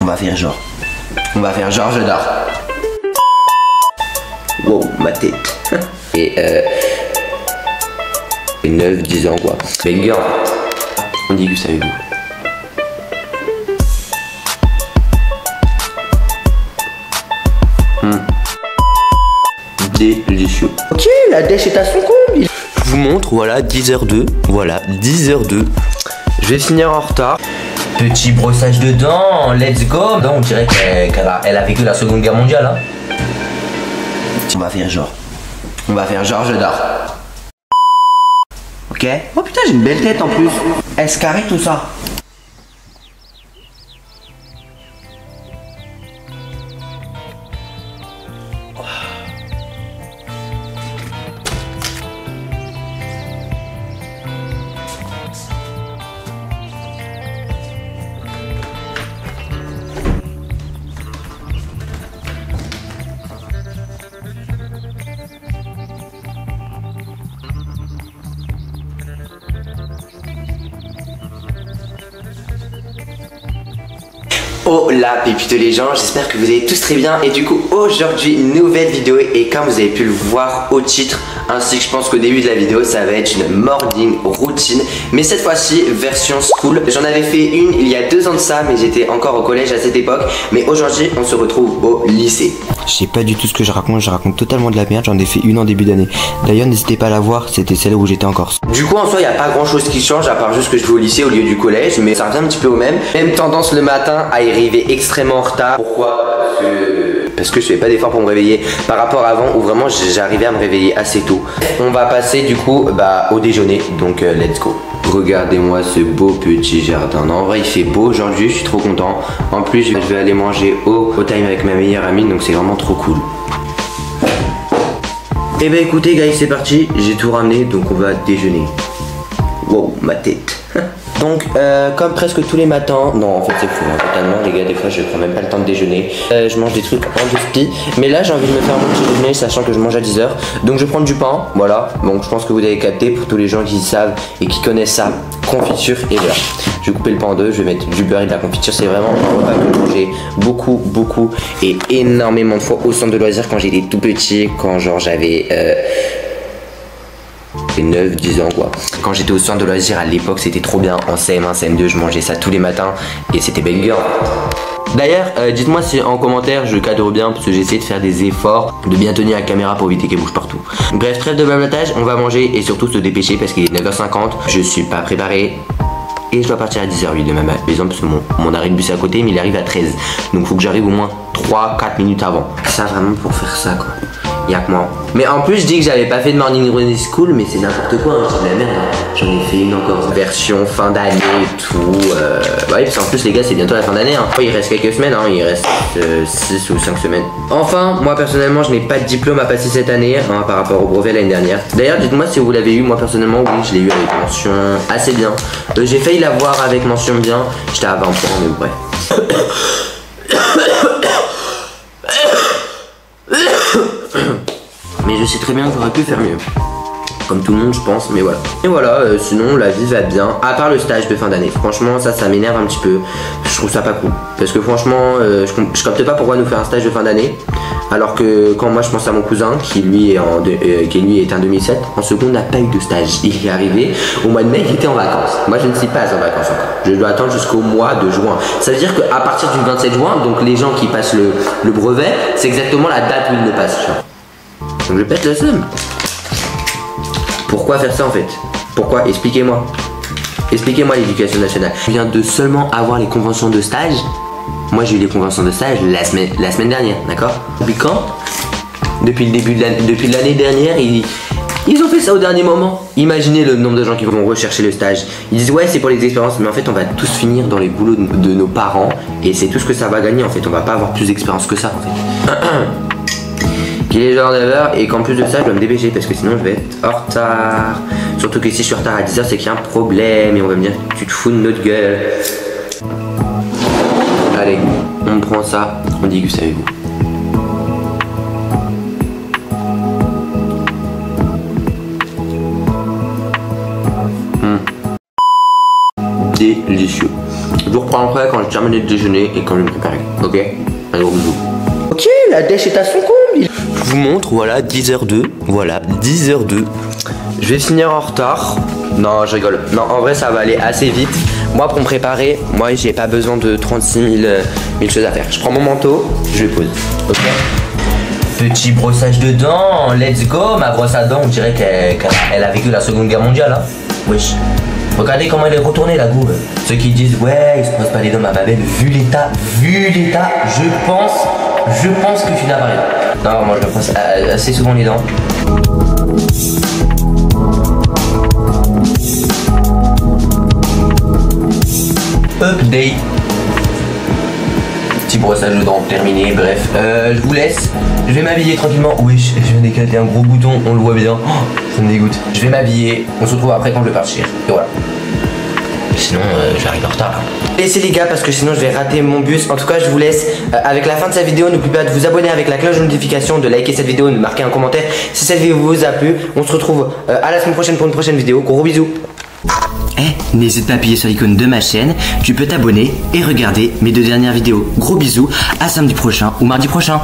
va faire genre. On va faire genre je dors. Wow, ma tête. Et 9, 10 ans quoi. Banger. On dit que savez-vous. Délicieux. Ok, la dèche est à son comble. Je vous montre, voilà, 10h02. Voilà, 10h02. Je vais finir en retard. Petit brossage de dents, let's go. Donc, on dirait qu'elle a vécu la Seconde Guerre mondiale. Hein. On va faire genre. On va faire genre je dors. Ok. Oh putain, j'ai une belle tête en plus. Est-ce carré tout ça? Oh la pépite les gens, j'espère que vous allez tous très bien. Et du coup aujourd'hui nouvelle vidéo. Et comme vous avez pu le voir au titre, ainsi que je pense qu'au début de la vidéo, ça va être une morning routine, mais cette fois-ci version school. J'en avais fait une il y a 2 ans de ça, mais j'étais encore au collège à cette époque. Mais aujourd'hui on se retrouve au lycée. Je sais pas du tout ce que je raconte totalement de la merde. J'en ai fait une en début d'année. D'ailleurs n'hésitez pas à la voir, c'était celle où j'étais en Corse. Du coup en soi il n'y a pas grand chose qui change à part juste que je vais au lycée au lieu du collège, mais ça revient un petit peu au même. Même tendance le matin à y arriver extrêmement en retard. Pourquoi? Parce que je fais pas d'effort pour me réveiller par rapport à avant où vraiment j'arrivais à me réveiller assez tôt. On va passer du coup au déjeuner, donc let's go. Regardez-moi ce beau petit jardin. Non, en vrai il fait beau aujourd'hui, je suis trop content. En plus je vais aller manger au time avec ma meilleure amie, donc c'est vraiment trop cool. Et bah écoutez guys, c'est parti, j'ai tout ramené, donc on va déjeuner. Wow, ma tête. Donc comme presque tous les matins, non en fait c'est fou hein, totalement les gars, des fois je prends même pas le temps de déjeuner, je mange des trucs en demi, mais là j'ai envie de me faire mon petit déjeuner sachant que je mange à 10h, donc je vais prendre du pain, voilà, donc je pense que vous avez capté pour tous les gens qui savent et qui connaissent ça, confiture et beurre. Je vais couper le pain en deux, je vais mettre du beurre et de la confiture, c'est vraiment un repas que je mangeais beaucoup et énormément de fois au centre de loisirs quand j'étais tout petit, quand genre j'avais 9, 10 ans quoi. Quand j'étais au centre de loisirs à l'époque c'était trop bien, en CM1, CM2 je mangeais ça tous les matins et c'était banger. D'ailleurs dites-moi si en commentaire je cadre bien parce que j'ai essayé de faire des efforts, de bien tenir la caméra pour éviter qu'elle bouge partout. Bref, trêve de blablatage, on va manger et surtout se dépêcher parce qu'il est 9h50, je suis pas préparé. Et je dois partir à 10h08 de ma maison parce que mon arrêt de bus est à côté mais il arrive à 13. Donc faut que j'arrive au moins 3-4 minutes avant. Ça vraiment pour faire ça quoi. Y'a que moi. Mais en plus je dis que j'avais pas fait de morning routine school, mais c'est n'importe quoi, hein, c'est de la merde. Hein. J'en ai fait une encore. Version fin d'année et tout. Ouais, parce qu'en plus les gars c'est bientôt la fin d'année. Hein. Il reste quelques semaines, hein. Il reste 6 ou 5 semaines. Enfin, moi personnellement je n'ai pas de diplôme à passer cette année hein, par rapport au brevet l'année dernière. D'ailleurs dites-moi si vous l'avez eu, moi personnellement oui je l'ai eu avec mention assez bien. J'ai failli l'avoir avec mention bien, j'étais à 20 points mais bref. Mais je sais très bien que j'aurais pu faire mieux. Comme tout le monde je pense, mais voilà. Et voilà, sinon la vie va bien, à part le stage de fin d'année. Franchement ça m'énerve un petit peu. Je trouve ça pas cool. Parce que franchement, je capte pas pourquoi nous faire un stage de fin d'année. Alors que quand moi je pense à mon cousin qui lui est en 2007, en seconde n'a pas eu de stage. Il est arrivé au mois de mai, il était en vacances. Moi je ne suis pas en vacances encore. Je dois attendre jusqu'au mois de juin. Ça veut dire qu'à partir du 27 juin, donc les gens qui passent le brevet, c'est exactement la date où ils le passent. Donc je pète le seum. Pourquoi faire ça en fait? Pourquoi? Expliquez-moi. Expliquez-moi l'éducation nationale. Je viens de seulement avoir les conventions de stage. Moi j'ai eu les conventions de stage la semaine dernière, d'accord? Depuis quand? Depuis le début de l'année dernière, ils ont fait ça au dernier moment. Imaginez le nombre de gens qui vont rechercher le stage. Ils disent ouais c'est pour les expériences, mais en fait on va tous finir dans les boulots de nos parents. Et c'est tout ce que ça va gagner en fait, on va pas avoir plus d'expérience que ça en fait. Qu'il est genre 9h et qu'en plus de ça je dois me dépêcher parce que sinon je vais être en retard. Surtout que si je suis en retard à 10h c'est qu'il y a un problème et on va me dire tu te fous de notre gueule. Allez, on prend ça, on dit que savez-vous. Délicieux. Je vous reprendrai quand je termine de déjeuner et quand je vais me préparer. Ok? Un gros bisou. Ok, la dèche est à son comble. Je vous montre, voilà, 10h02. Voilà, 10h02. Je vais finir en retard. Non, je rigole. Non, en vrai, ça va aller assez vite. Moi, pour me préparer, moi, j'ai pas besoin de 36 000 choses à faire. Je prends mon manteau, je le pose. Ok? Petit brossage de dents, let's go. Ma brosse à dents, on dirait qu'elle a vécu la Seconde Guerre mondiale. Hein. Wesh. Regardez comment elle est retournée, la goube. Ceux qui disent, ouais, il se brosse pas les dents, ma belle, vu l'état, je pense que tu n'as pas rien. Non, moi, je me brosse assez souvent les dents. Update. Petit brossage de dents terminé, bref. Je vous laisse. Je vais m'habiller tranquillement. Oui, je viens d'éclater un gros bouton, on le voit bien. Oh, ça me dégoûte. Je vais m'habiller. On se retrouve après quand je vais partir. Et voilà. Sinon, j'arrive en retard. Laissez les gars, parce que sinon je vais rater mon bus. En tout cas, je vous laisse avec la fin de cette vidéo. N'oubliez pas de vous abonner avec la cloche de notification, de liker cette vidéo, de marquer un commentaire si cette vidéo vous a plu. On se retrouve à la semaine prochaine pour une prochaine vidéo. Gros bisous. N'hésite pas à appuyer sur l'icône de ma chaîne, tu peux t'abonner et regarder mes 2 dernières vidéos. Gros bisous, à samedi prochain ou mardi prochain.